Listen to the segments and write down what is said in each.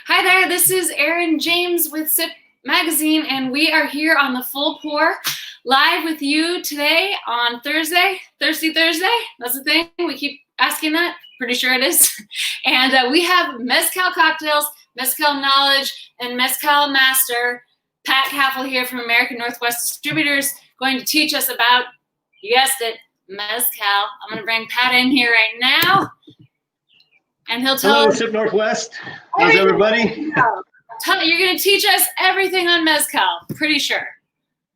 Hi there, this is Erin James with Sip Magazine, and we are here on the Full Pour live with you today on Thursday. Thirsty Thursday? That's the thing. We keep asking that. Pretty sure it is. And we have Mezcal cocktails, Mezcal knowledge, and Mezcal master Pat Caffall here from American Northwest Distributors going to teach us about, you guessed it, Mezcal. I'm going to bring Pat in here right now. And he'll tell Hello, us Sip Northwest. How's everybody? You're going to teach us everything on Mezcal, pretty sure.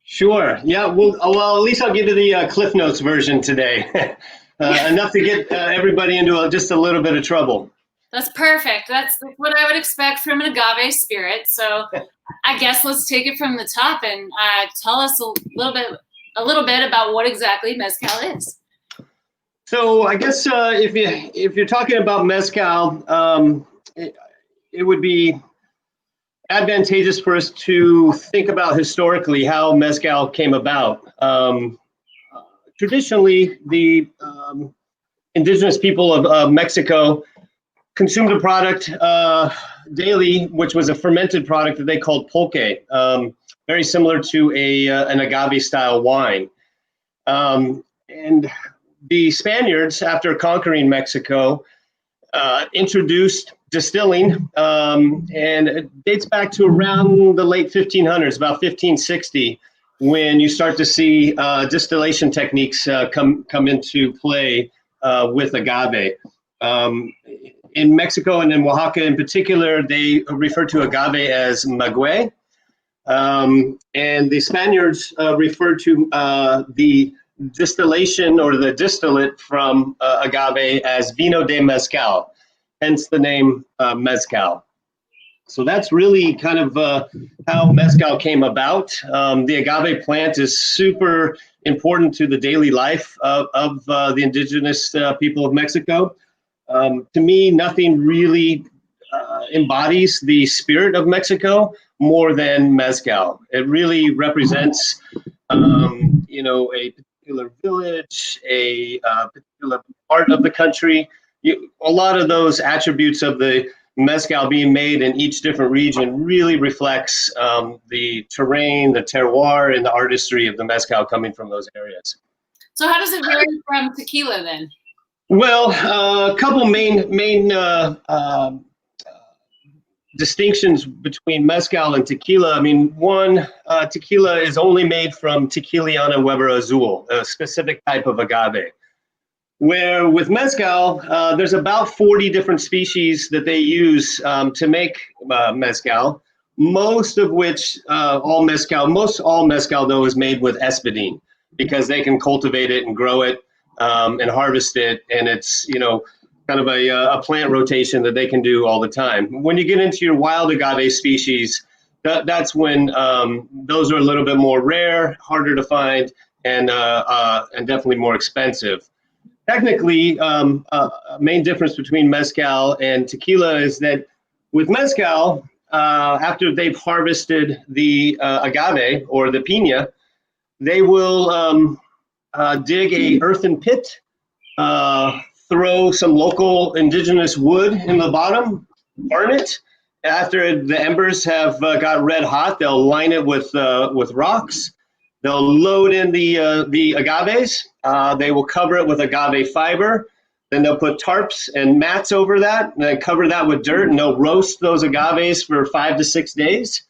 Sure. Yeah. Well, at least I'll give you the Cliff Notes version today. Enough to get everybody into just a little bit of trouble. That's perfect. That's what I would expect from an agave spirit. So I guess let's take it from the top and tell us a little bit about what exactly Mezcal is. So I guess if you're talking about Mezcal, it would be advantageous for us to think about historically how Mezcal came about. Traditionally, the indigenous people of Mexico consumed a product daily, which was a fermented product that they called pulque, very similar to an agave-style wine. And the Spaniards, after conquering Mexico, introduced distilling, and it dates back to around the late 1500s, about 1560, when you start to see distillation techniques come into play with agave. In Mexico and in Oaxaca in particular, they refer to agave as maguey, and the Spaniards refer to the distillation or the distillate from agave as vino de mezcal, hence the name Mezcal. So that's really kind of how Mezcal came about. The agave plant is super important to the daily life of the indigenous people of Mexico. To me, nothing really embodies the spirit of Mexico more than Mezcal. It really represents, a particular village, a particular part of the country. A lot of those attributes of the Mezcal being made in each different region really reflects the terrain, the terroir, and the artistry of the Mezcal coming from those areas. So how does it vary from tequila then? Well, a couple main distinctions between Mezcal and tequila. I mean, one, tequila is only made from Tequiliana Weber Azul, a specific type of agave. Where with Mezcal, there's about 40 different species that they use to make Mezcal, most of which, all Mezcal though is made with espadín, because they can cultivate it and grow it and harvest it, and it's, kind of a plant rotation that they can do all the time. When you get into your wild agave species, that's when those are a little bit more rare, harder to find, and definitely more expensive. Technically, a main difference between Mezcal and tequila is that with Mezcal, after they've harvested the agave or the piña, they will dig a earthen pit, throw some local indigenous wood in the bottom, burn it. After the embers have got red hot, they'll line it with rocks. They'll load in the agaves. They will cover it with agave fiber. Then they'll put tarps and mats over that, and then cover that with dirt, and they'll roast those agaves for 5 to 6 days.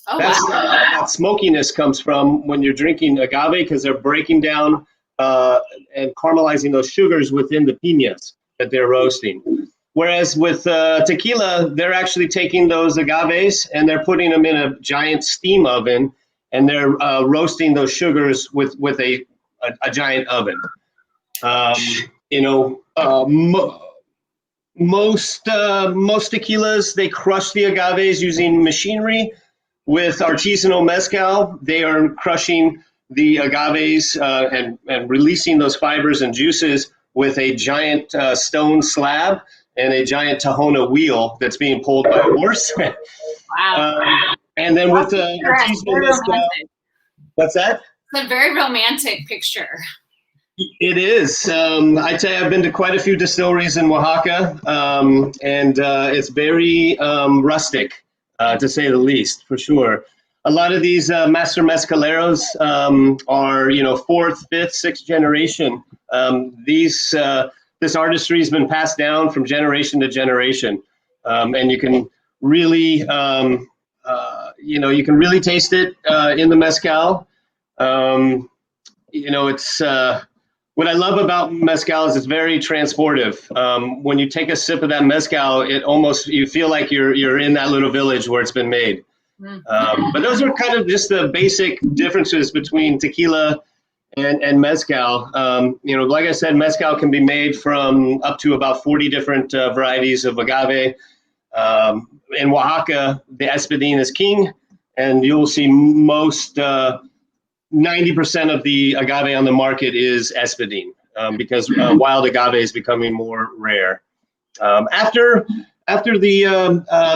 Oh, That's wow. that smokiness comes from when you're drinking agave, because they're breaking down and caramelizing those sugars within the piñas that they're roasting. Whereas with tequila, they're actually taking those agaves and they're putting them in a giant steam oven, and they're roasting those sugars with a giant oven. Most tequilas, they crush the agaves using machinery. With artisanal Mezcal, they are crushing the agaves and releasing those fibers and juices with a giant stone slab and a giant Tahona wheel that's being pulled by a horse. Wow. And then with the artisanal Mezcal, what's that? It's a very romantic picture. It is. I'd say I've been to quite a few distilleries in Oaxaca, and it's very rustic, to say the least, for sure. A lot of these master mezcaleros are, fourth, fifth, sixth generation. This artistry has been passed down from generation to generation, and you can really, you can really taste it in the mezcal. It's what I love about mezcal is it's very transportive. When you take a sip of that mezcal, you feel like you're in that little village where it's been made. But those are kind of just the basic differences between tequila and mezcal. Like I said, mezcal can be made from up to about 40 different varieties of agave. In Oaxaca, the espadín is king, and you'll see most 90% of the agave on the market is espadín, because wild agave is becoming more rare. After the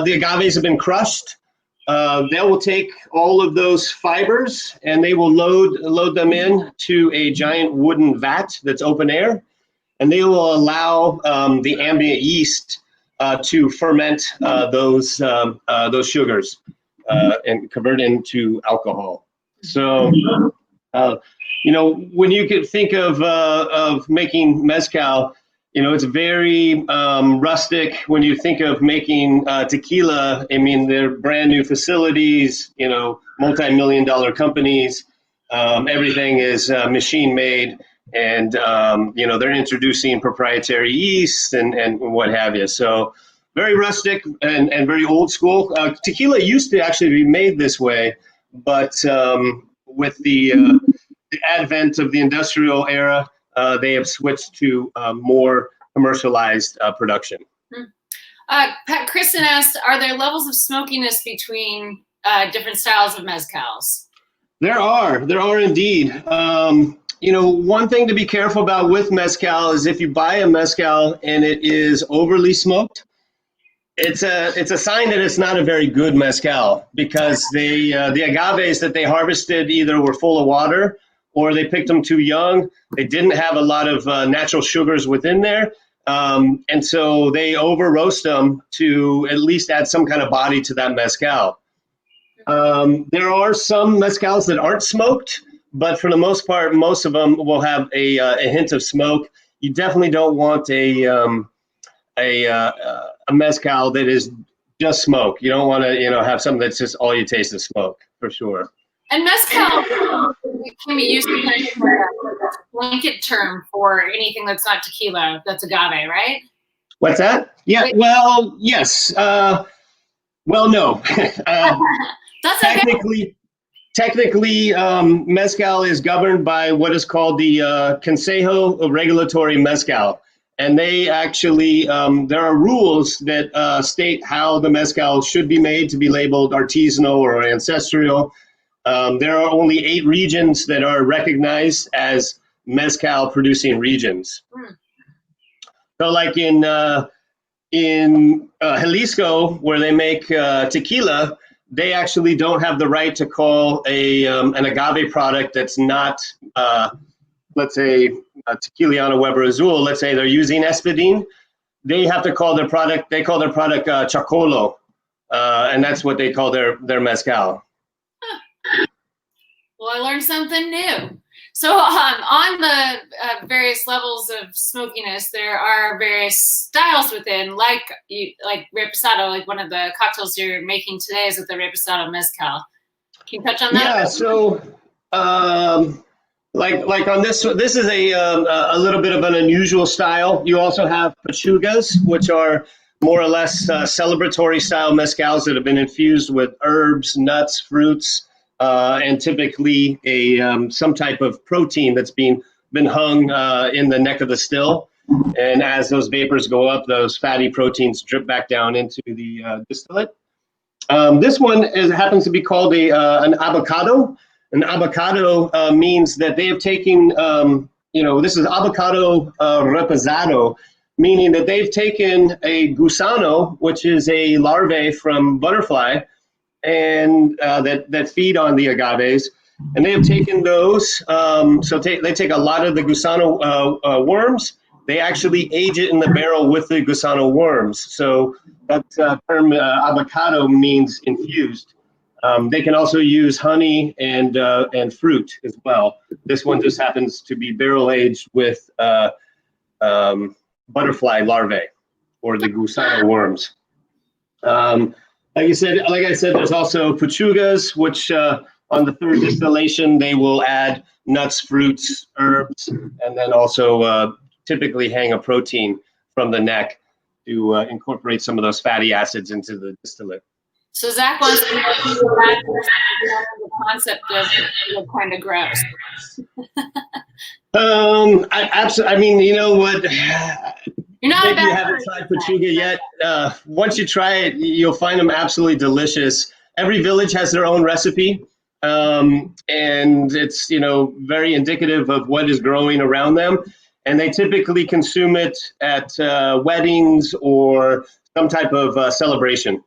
agaves have been crushed, they will take all of those fibers and they will load them in to a giant wooden vat that's open air, and they will allow the ambient yeast to ferment those sugars and convert into alcohol. So, when you could think of making mezcal, it's very rustic. When you think of making tequila, I mean, they're brand new facilities, multi-million-dollar companies. Everything is machine made, and they're introducing proprietary yeast and what have you. So very rustic and very old school. Tequila used to actually be made this way, but with the advent of the industrial era, they have switched to more commercialized production. Pat Kristen asked, are there levels of smokiness between different styles of mezcals? There are indeed. One thing to be careful about with mezcal is if you buy a mezcal and it is overly smoked, it's a sign that it's not a very good mezcal, because the agaves that they harvested either were full of water or they picked them too young. They didn't have a lot of natural sugars within there, and so they over roast them to at least add some kind of body to that mezcal. There are some mezcals that aren't smoked, but for the most part, most of them will have a hint of smoke. You definitely don't want a mezcal that is just smoke. You don't want to, have something that's just all you taste is smoke, for sure. And mezcal can be used as a blanket term for anything that's not tequila, that's agave, right? What's that? Yeah. Well, yes. Well, no. That's Technically, mezcal is governed by what is called the Consejo Regulatory Mezcal. And they actually, there are rules that state how the mezcal should be made to be labeled artisanal or ancestral. There are only 8 regions that are recognized as mezcal producing regions. So like in Jalisco, where they make tequila, they actually don't have the right to call an agave product that's not, let's say, Tequiliana Weber Azul. Let's say they're using espadín. They have to call their product, chacolo, and that's what they call their mezcal. Well, I learned something new. So on the various levels of smokiness, there are various styles within, like reposado, like one of the cocktails you're making today is with the reposado mezcal. Can you touch on that? Yeah, so like on this is a little bit of an unusual style. You also have pechugas, which are more or less celebratory style mezcals that have been infused with herbs, nuts, fruits, and typically some type of protein that's been hung in the neck of the still. And as those vapors go up, those fatty proteins drip back down into the distillate. This one happens to be called an avocado. An avocado means that they have taken, this is avocado reposado, meaning that they've taken a gusano, which is a larvae from butterfly, and that feed on the agaves, And they have taken those. They take a lot of the gusano worms. They actually age it in the barrel with the gusano worms. So that term avocado means infused. They can also use honey and fruit as well. This one just happens to be barrel aged with butterfly larvae or the gusano worms. Like I said, there's also pechugas, which on the third distillation they will add nuts, fruits, herbs, and then also typically hang a protein from the neck to incorporate some of those fatty acids into the distillate. So Zach wants to know the concept of what kind of gross. I mean, you know what? You're not Maybe you haven't tried pechuga yet. Once you try it, you'll find them absolutely delicious. Every village has their own recipe, and it's very indicative of what is growing around them. And they typically consume it at weddings or some type of celebration.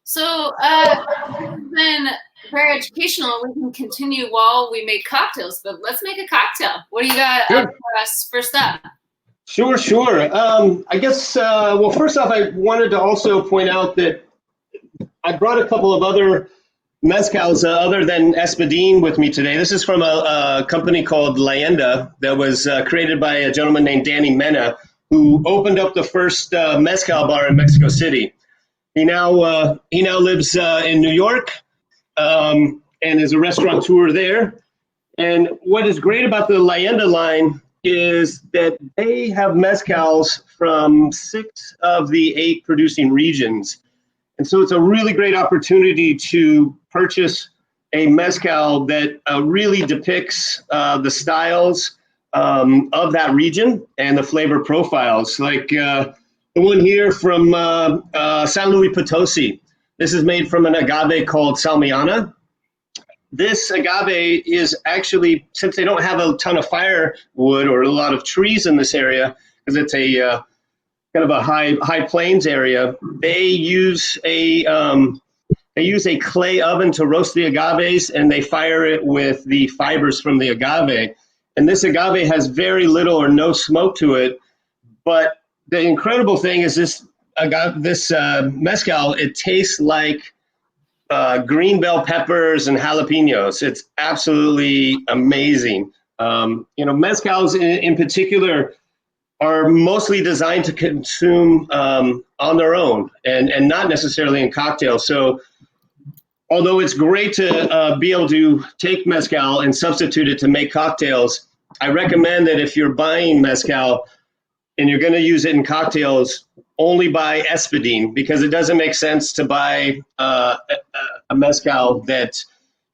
So then very educational. We can continue while we make cocktails, but let's make a cocktail. What do you got for us first up? Sure. I guess, well, first off, I wanted to also point out that I brought a couple of other mezcals other than Espadín with me today. This is from a company called Leyenda that was created by a gentleman named Danny Mena, who opened up the first mezcal bar in Mexico City. He now lives in New York and is a restaurateur there. And what is great about the Leyenda line is that they have mezcals from 6 of the 8 producing regions. And so it's a really great opportunity to purchase a mezcal that really depicts the styles of that region and the flavor profiles. Like the one here from San Luis Potosi. This is made from an agave called Salmiana. This agave is actually, since they don't have a ton of firewood or a lot of trees in this area, because it's a kind of a high plains area, they use a clay oven to roast the agaves, and they fire it with the fibers from the agave. And this agave has very little or no smoke to it, but the incredible thing is this mezcal, it tastes like green bell peppers and jalapenos. It's absolutely amazing. Mezcals in particular are mostly designed to consume on their own and not necessarily in cocktails. So although it's great to be able to take mezcal and substitute it to make cocktails, I recommend that if you're buying mezcal and you're going to use it in cocktails, only buy Espadín, because it doesn't make sense to buy a mezcal that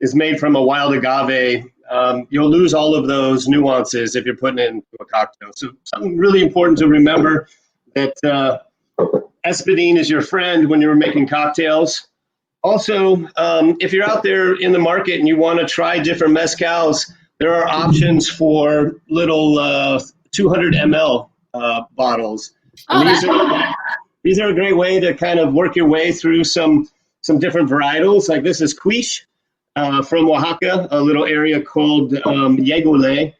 is made from a wild agave. You'll lose all of those nuances if you're putting it into a cocktail. So something really important to remember, that Espadín is your friend when you're making cocktails. Also, if you're out there in the market and you want to try different mezcals, there are options for little 200 ml bottles. These are a great way to kind of work your way through some different varietals. Like this is Quiche from Oaxaca, a little area called Yegule,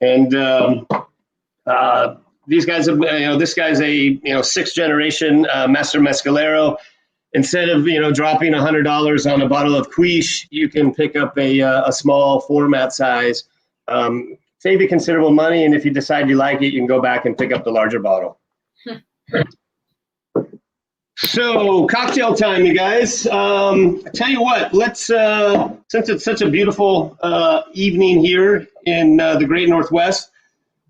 and these guys have, this guy's a 6th generation master mezcalero. Instead of dropping $100 on a bottle of Quiche, you can pick up a small format size. Save you considerable money, and if you decide you like it, you can go back and pick up the larger bottle. So, cocktail time, you guys. Tell you what, let's since it's such a beautiful evening here in the Great Northwest,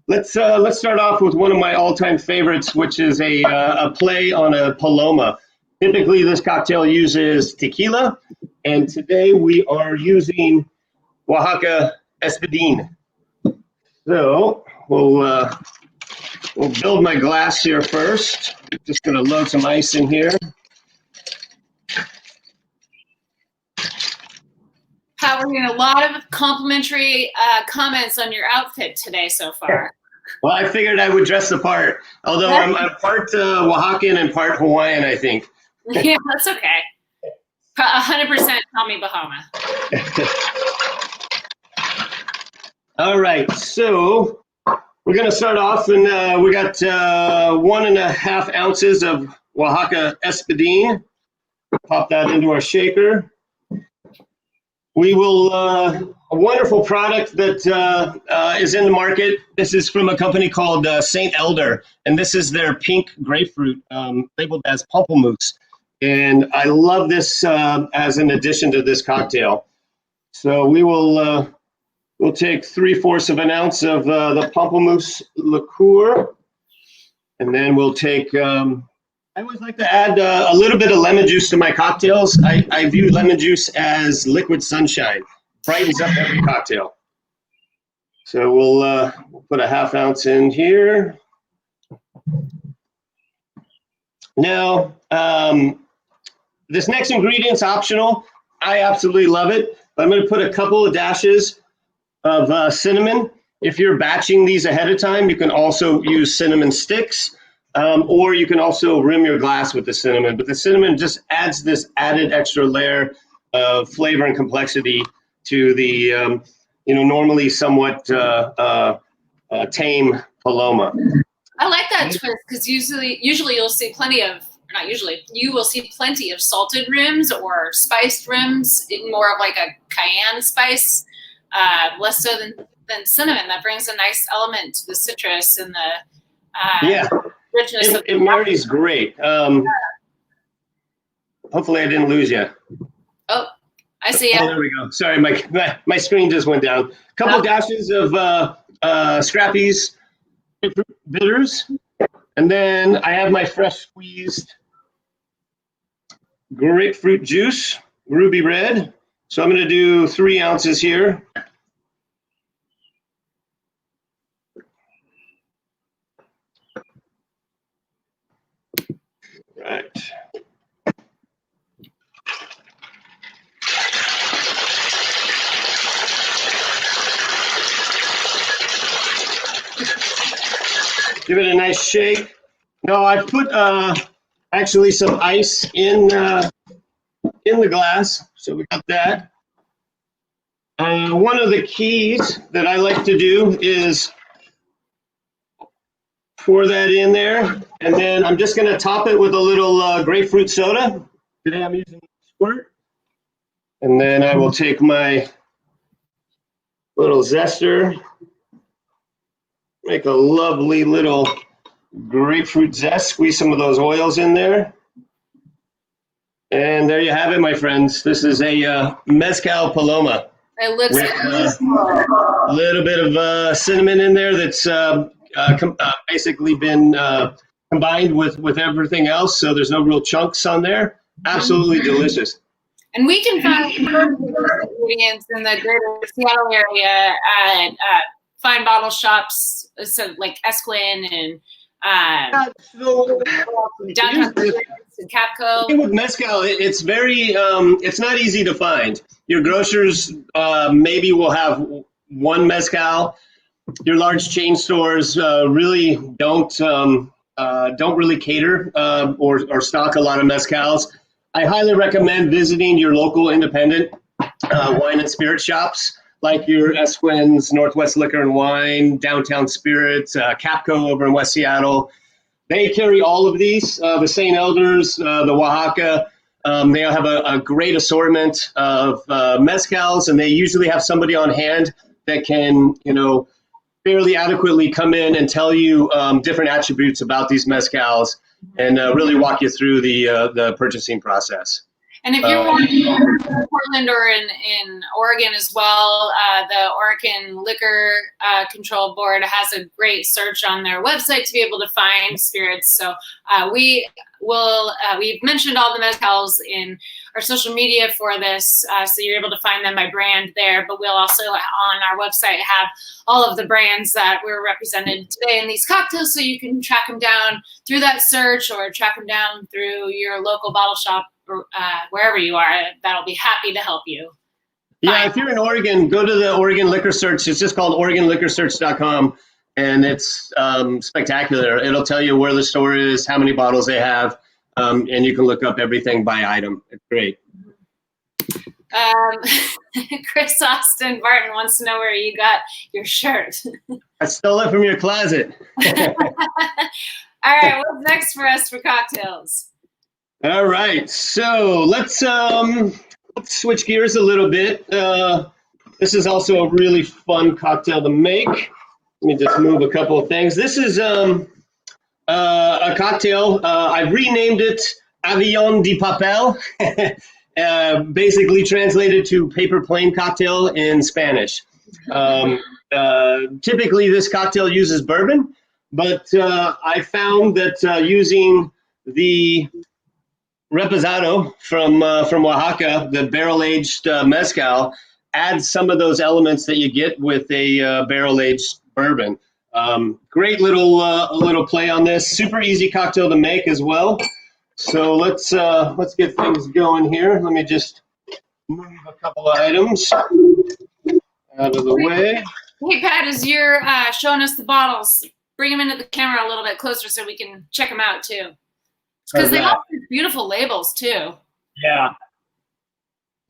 let's start off with one of my all-time favorites, which is a play on a paloma. Typically, this cocktail uses tequila, and today we are using Oaxaca Espadín. So we'll build my glass here first. Just going to load some ice in here. Pat, we're getting a lot of complimentary comments on your outfit today so far. Well, I figured I would dress the part, although I'm part Oaxacan and part Hawaiian, I think. Yeah, that's okay. 100% Tommy Bahama. All right, so we're going to start off, and we got 1.5 ounces of Oaxaca Espadín. Pop that into our shaker. We will, a wonderful product that is in the market. This is from a company called St. Elder, and this is their pink grapefruit, labeled as pamplemousse. And I love this as an addition to this cocktail. So we will we'll take 3/4 of an ounce of the pamplemousse liqueur, and then we'll take, I always like to add a little bit of lemon juice to my cocktails. I view lemon juice as liquid sunshine. Brightens up every cocktail. So we'll put 1/2 ounce in here. Now, this next ingredient's optional. I absolutely love it. But I'm going to put a couple of dashes of cinnamon. If you're batching these ahead of time, you can also use cinnamon sticks, or you can also rim your glass with the cinnamon. But the cinnamon just adds this added extra layer of flavor and complexity to the, normally somewhat tame Paloma. I like that twist because usually you'll see plenty of, not usually, you will see plenty of salted rims or spiced rims, more of like a cayenne spice, less so than cinnamon. That brings a nice element to the citrus and the richness. It marries great. Hopefully I didn't lose you. Oh, I see you. Oh, there we go. Sorry, my screen just went down. A couple dashes of Scrappy's grapefruit bitters. And then I have my fresh squeezed grapefruit juice, ruby red. So I'm going to do 3 ounces here. Right. Give it a nice shake. No, I've put actually some ice in the glass, so we got that. One of the keys that I like to do is pour that in there, and then I'm just going to top it with a little grapefruit soda. Today I'm using squirt, and then I will take my little zester, make a lovely little grapefruit zest, squeeze some of those oils in there. And there you have it, my friends. This is a Mezcal Paloma. It looks with a little bit of cinnamon in there that's basically been combined with everything else, so there's no real chunks on there. Absolutely delicious. And we can find ingredients in the greater Seattle area at fine bottle shops, so like Esquin and downtown and Capco. With Mezcal, it's very, it's not easy to find. Your grocers maybe will have one Mezcal. Your large chain stores really don't really cater or stock a lot of Mezcals. I highly recommend visiting your local independent wine and spirit shops, like your Esquin's, Northwest Liquor and Wine, Downtown Spirits, Capco over in West Seattle. They carry all of these, the St. Elders, the Oaxaca. They have a great assortment of mezcals, and they usually have somebody on hand that can, fairly adequately come in and tell you different attributes about these mezcals and really walk you through the purchasing process. And if you're in Portland or in Oregon as well, the Oregon Liquor Control Board has a great search on their website to be able to find spirits. So we've mentioned all the mezcals in our social media for this, so you're able to find them by brand there. But we'll also on our website have all of the brands that were represented today in these cocktails, so you can track them down through that search or track them down through your local bottle shop. Wherever you are, that'll be happy to help you. Yeah, if you're in Oregon, go to the Oregon Liquor Search. It's just called OregonLiquorSearch.com, and it's spectacular. It'll tell you where the store is, how many bottles they have, and you can look up everything by item. It's great. Chris Austin Barton wants to know where you got your shirt. I stole it from your closet. All right, what's next for us for cocktails? All right, so let's switch gears a little bit. This is also a really fun cocktail to make. Let me just move a couple of things. This is a cocktail. I've renamed it Avion de Papel, basically translated to paper plane cocktail in Spanish. Typically, this cocktail uses bourbon, but I found that using the reposado from Oaxaca, the barrel-aged mezcal, adds some of those elements that you get with a barrel-aged bourbon. Great little play on this. Super easy cocktail to make as well. So let's get things going here. Let me just move a couple of items out of the way. Hey Pat, as you're showing us the bottles, bring them into the camera a little bit closer so we can check them out too. Because they have beautiful labels too. Yeah.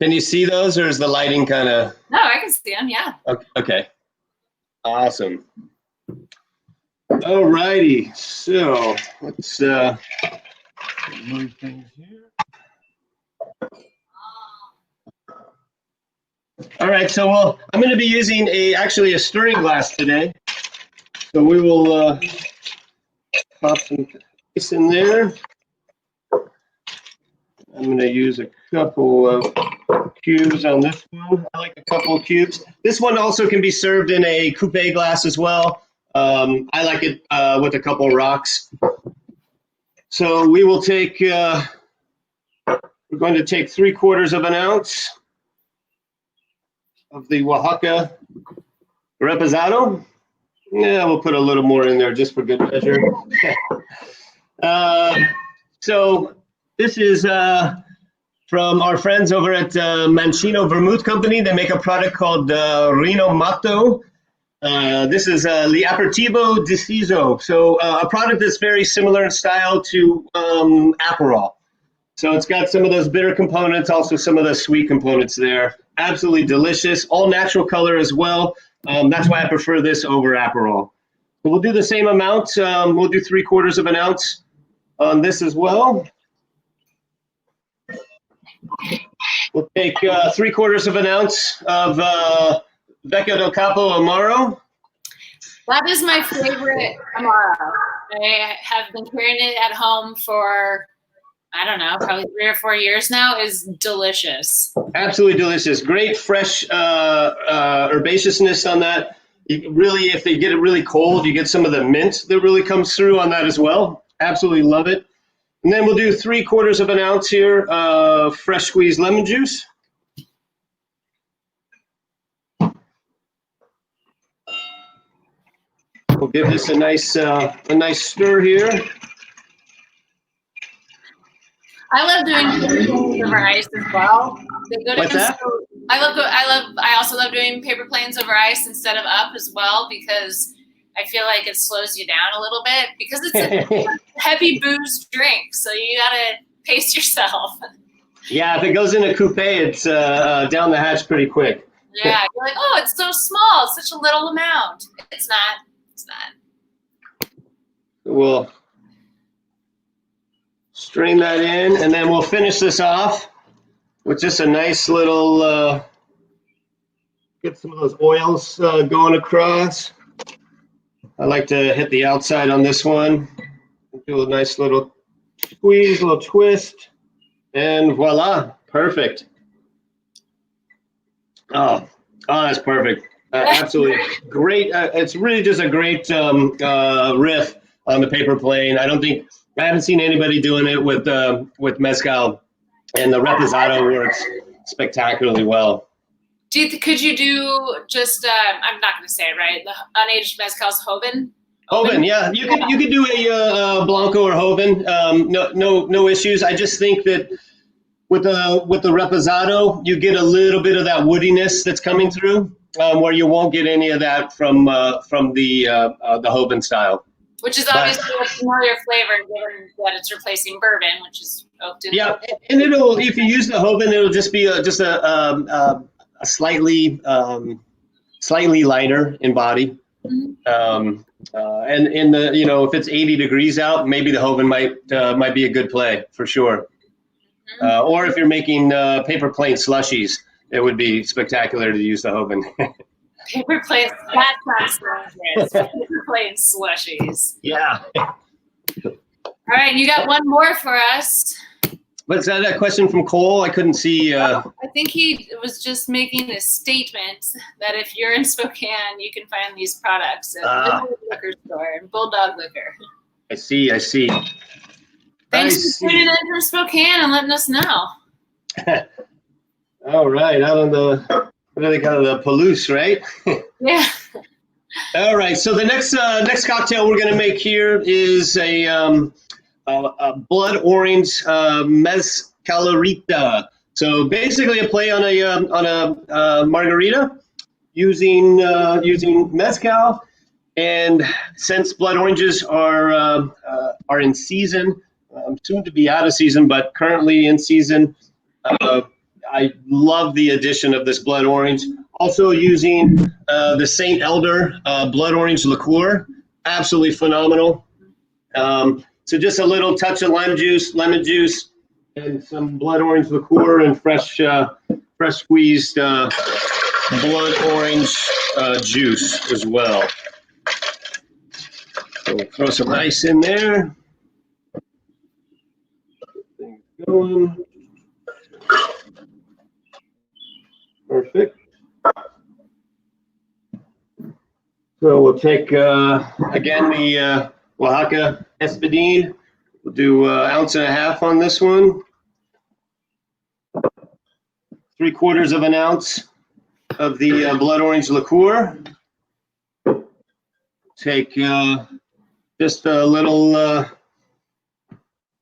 Can you see those, or is the lighting kind of? No, I can see them. Yeah. Okay. Awesome. All righty. So let's move things here. All right. So I'm going to be using actually a stirring glass today. So we will pop some ice in there. I'm going to use a couple of cubes on this one. I like a couple of cubes. This one also can be served in a coupe glass as well. I like it with a couple of rocks. So we will take, we're going to take 3/4 of an ounce of the Oaxaca reposado. Yeah, we'll put a little more in there just for good measure. So this is from our friends over at Mancino Vermouth Company. They make a product called Reno Mato. This is L'Aperitivo Deciso. So a product that's very similar in style to Aperol. So it's got some of those bitter components, also some of the sweet components there. Absolutely delicious, all natural color as well. That's why I prefer this over Aperol. So we'll do the same amount. We'll do 3/4 of an ounce on this as well. We'll take 3/4 of an ounce of Vecchio del Capo Amaro. That is my favorite Amaro. I have been carrying it at home for, I don't know, probably 3 or 4 years now. Is delicious. Absolutely delicious. Great fresh herbaceousness on that. You really, if they get it really cold, you get some of the mint that really comes through on that as well. Absolutely love it. And then we'll do 3/4 of an ounce here of fresh squeezed lemon juice. We'll give this a nice stir here. I love doing paper planes over ice as well. What's that? I also love doing paper planes over ice instead of up as well, because I feel like it slows you down a little bit, because it's a heavy booze drink, so you gotta pace yourself. Yeah, if it goes in a coupe, it's down the hatch pretty quick. Yeah, you're like, oh, it's so small, it's such a little amount. It's not. We'll strain that in, and then we'll finish this off with just a nice little, get some of those oils going across. I like to hit the outside on this one. Do a nice little squeeze, a little twist, and voila, perfect. Oh, that's perfect. Absolutely great. It's really just a great riff on the paper plane. I haven't seen anybody doing it with mezcal, and the reposado works spectacularly well. Could you do just? I'm not going to say it right. The unaged mezcal's Joven. Joven, yeah. You could do a Blanco or Joven. No issues. I just think that with the reposado, you get a little bit of that woodiness that's coming through, where you won't get any of that from the Joven style. Which is obviously a familiar flavor, given that it's replacing bourbon, which is oaked in. Yeah, and it'll, if you use the Hoban, it'll just be a slightly lighter in body. And in the, if it's 80 degrees out, maybe the Hoban might be a good play for sure. Or if you're making paper plane slushies, it would be spectacular to use the Hoban. Paper planes, that sounds dangerous. Paper plane slushies. Yeah. All right, you got one more for us. Was that a question from Cole? I couldn't see. I think he was just making a statement that if you're in Spokane, you can find these products at the liquor store and Bulldog Liquor. I see. Thanks for tuning in from Spokane and letting us know. All right, out on the, what do they call it, the Palouse, right? Yeah. All right, so the next cocktail we're going to make here is a blood orange mezcalarita. So basically a play on a margarita using mezcal, and since blood oranges are in season, soon to be out of season, but currently in season, I love the addition of this blood orange. Also using the St. Elder blood orange liqueur, absolutely phenomenal. So just a little touch of lime juice, lemon juice, and some blood orange liqueur and fresh squeezed blood orange juice as well. So we'll throw some ice in there. Things going. Perfect. So we'll take, again, the Oaxaca Espadín. We'll do 1.5 ounces on this one. 3/4 ounce of the blood orange liqueur. Take just a little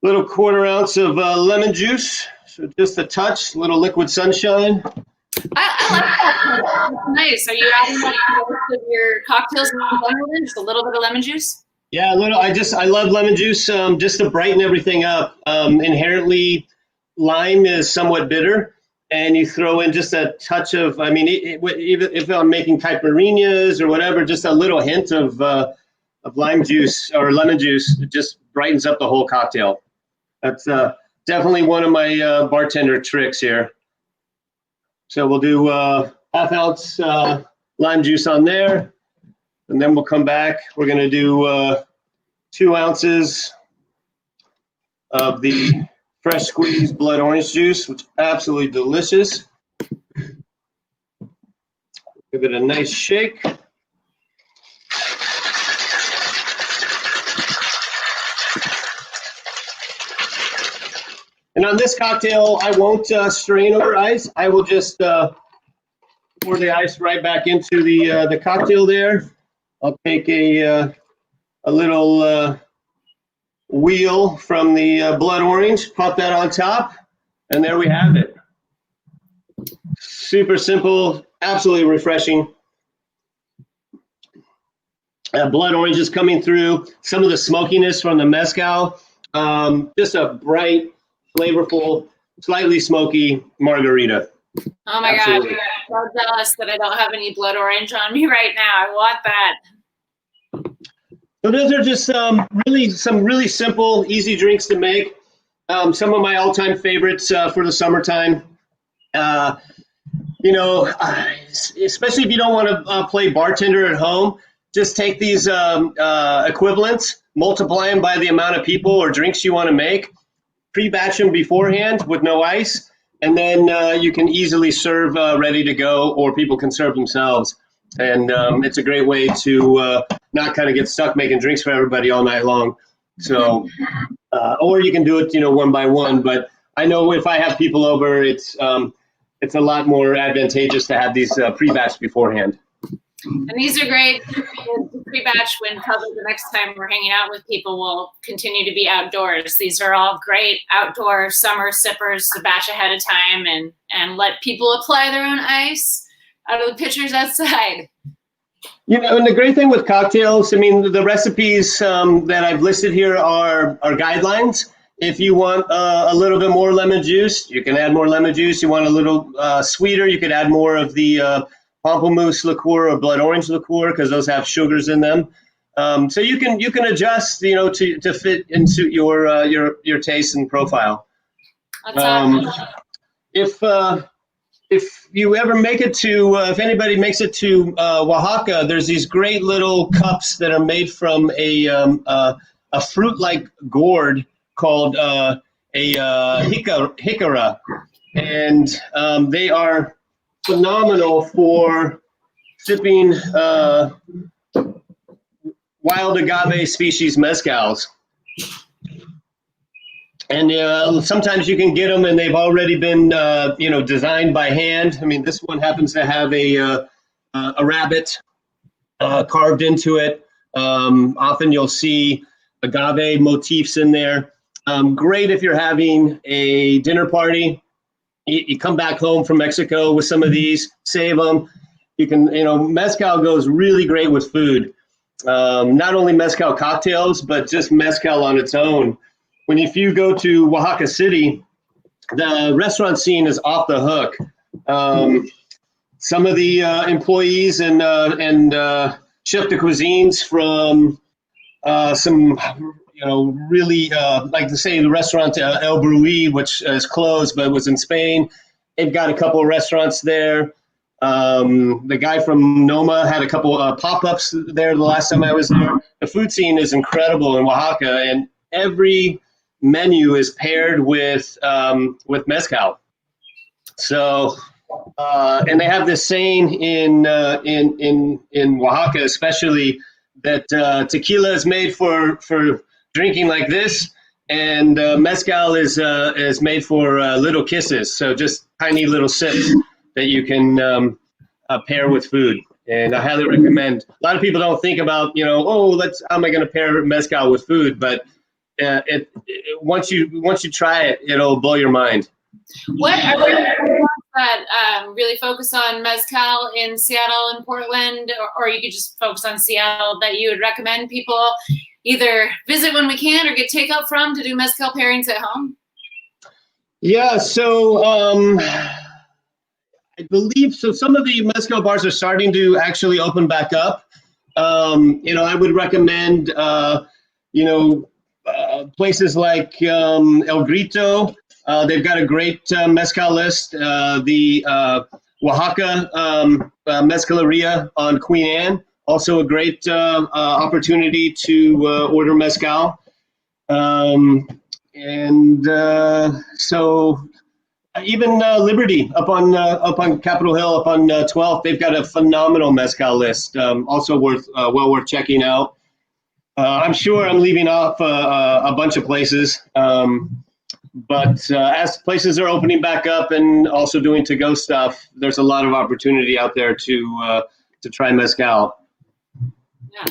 1/4 ounce of lemon juice. So just a touch, little liquid sunshine. I like that. That's nice. Are you adding that to most of your cocktails with lemon? Just a little bit of lemon juice? Yeah, a little. I love lemon juice just to brighten everything up. Inherently, lime is somewhat bitter, and you throw in just a touch of. I mean, even if I'm making caipirinhas or whatever, just a little hint of lime juice or lemon juice, it just brightens up the whole cocktail. That's definitely one of my bartender tricks here. So we'll do 1/2 ounce lime juice on there, and then we'll come back. We're going to do 2 ounces of the fresh squeezed blood orange juice, which is absolutely delicious. Give it a nice shake. And on this cocktail, I won't strain over ice. I will just pour the ice right back into the cocktail there. I'll take a little wheel from the blood orange, pop that on top, and there we have it. Super simple, absolutely refreshing. Blood orange is coming through. Some of the smokiness from the mezcal. Just a bright, flavorful, slightly smoky margarita. Oh my God, I'm so jealous that I don't have any blood orange on me right now. I want that. So those are just some really simple, easy drinks to make. Some of my all-time favorites for the summertime. Especially if you don't want to play bartender at home, just take these equivalents, multiply them by the amount of people or drinks you want to make, pre-batch them beforehand with no ice, and then you can easily serve ready to go, or people can serve themselves. And it's a great way to not kind of get stuck making drinks for everybody all night long. So, or you can do it, one by one. But I know if I have people over, it's a lot more advantageous to have these pre-batched beforehand. And these are great pre-batch when probably the next time we're hanging out with people will continue to be outdoors. These are all great outdoor summer sippers to batch ahead of time and let people apply their own ice out of the pitchers outside. And the great thing with cocktails, I mean, the recipes that I've listed here are guidelines. If you want a little bit more lemon juice, you can add more lemon juice. You want a little sweeter, you could add more of the pamplemousse liqueur or blood orange liqueur because those have sugars in them. So you can adjust, to fit and suit your taste and profile. If you ever make it to, if anybody makes it to Oaxaca, there's these great little cups that are made from a fruit-like gourd called a jicara, and they are phenomenal for sipping wild agave species mezcals. And sometimes you can get them, and they've already been, designed by hand. I mean, this one happens to have a rabbit carved into it. Often you'll see agave motifs in there. Great if you're having a dinner party. You come back home from Mexico with some of these, save them. You can, mezcal goes really great with food. Not only mezcal cocktails, but just mezcal on its own. If you go to Oaxaca City, the restaurant scene is off the hook. Some of the employees and chef de cuisines from some, really, like to say the restaurant El Bruy, which is closed, but was in Spain. They've got a couple of restaurants there. The guy from Noma had a couple of pop-ups there the last time I was there. The food scene is incredible in Oaxaca, and every menu is paired with mezcal. So, and they have this saying in Oaxaca, especially, that tequila is made for drinking like this, and mezcal is made for little kisses. So just tiny little sips that you can pair with food. And I highly recommend. A lot of people don't think about, how am I going to pair mezcal with food? But once you try it, it'll blow your mind. What are there that really focus on mezcal in Seattle and Portland, or you could just focus on Seattle, that you would recommend people either visit when we can or get takeout from to do mezcal pairings at home? Yeah, so I believe so. Some of the mezcal bars are starting to actually open back up. I would recommend, places like El Grito. They've got a great mezcal list. The Oaxaca Mezcaleria on Queen Anne, also a great opportunity to order mezcal. So even Liberty up on Capitol Hill, up on 12th, they've got a phenomenal mezcal list. Also well worth checking out. I'm sure I'm leaving off a bunch of places. But as places are opening back up and also doing to-go stuff, there's a lot of opportunity out there to try mezcal. Yeah.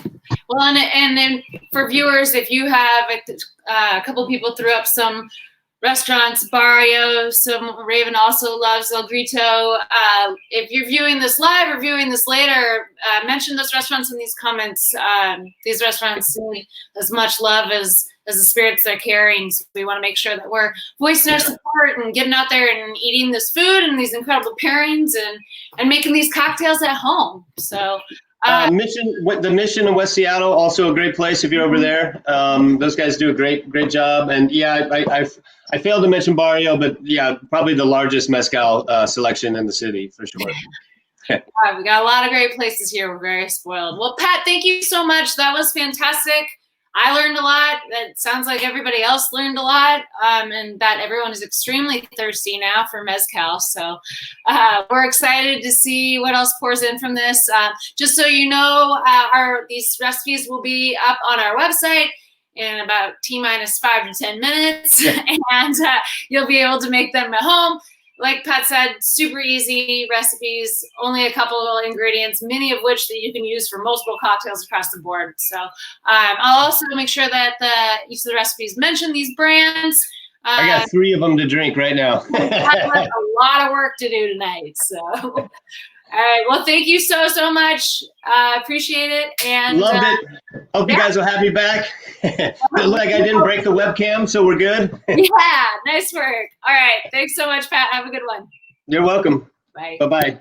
Well, and then for viewers, if you have a couple people threw up some restaurants, Barrio, some Raven also loves El Grito. If you're viewing this live or viewing this later, mention those restaurants in these comments. These restaurants need as much love as the spirits they're carrying. So we want to make sure that we're voicing our support and getting out there and eating this food and these incredible pairings and making these cocktails at home. So the Mission in West Seattle, also a great place if you're over there. Those guys do a great job. And yeah, I failed to mention Barrio, but yeah, probably the largest mezcal selection in the city for sure. We got a lot of great places here. We're very spoiled. Well, Pat, thank you so much. That was fantastic. I learned a lot. That sounds like everybody else learned a lot, and that everyone is extremely thirsty now for mezcal. So we're excited to see what else pours in from this. Just so you know, these recipes will be up on our website in about T-minus 5 to 10 minutes, and you'll be able to make them at home. Like Pat said, super easy recipes, only a couple of ingredients, many of which that you can use for multiple cocktails across the board. So I'll also make sure that each of the recipes mention these brands. I got 3 of them to drink right now. I have a lot of work to do tonight. So, All right. Well, thank you so much. Appreciate it. And loved it. Hope you guys will have me back. It looked like I didn't break the webcam, so we're good. Yeah, nice work. All right. Thanks so much, Pat. Have a good one. You're welcome. Bye. Bye-bye.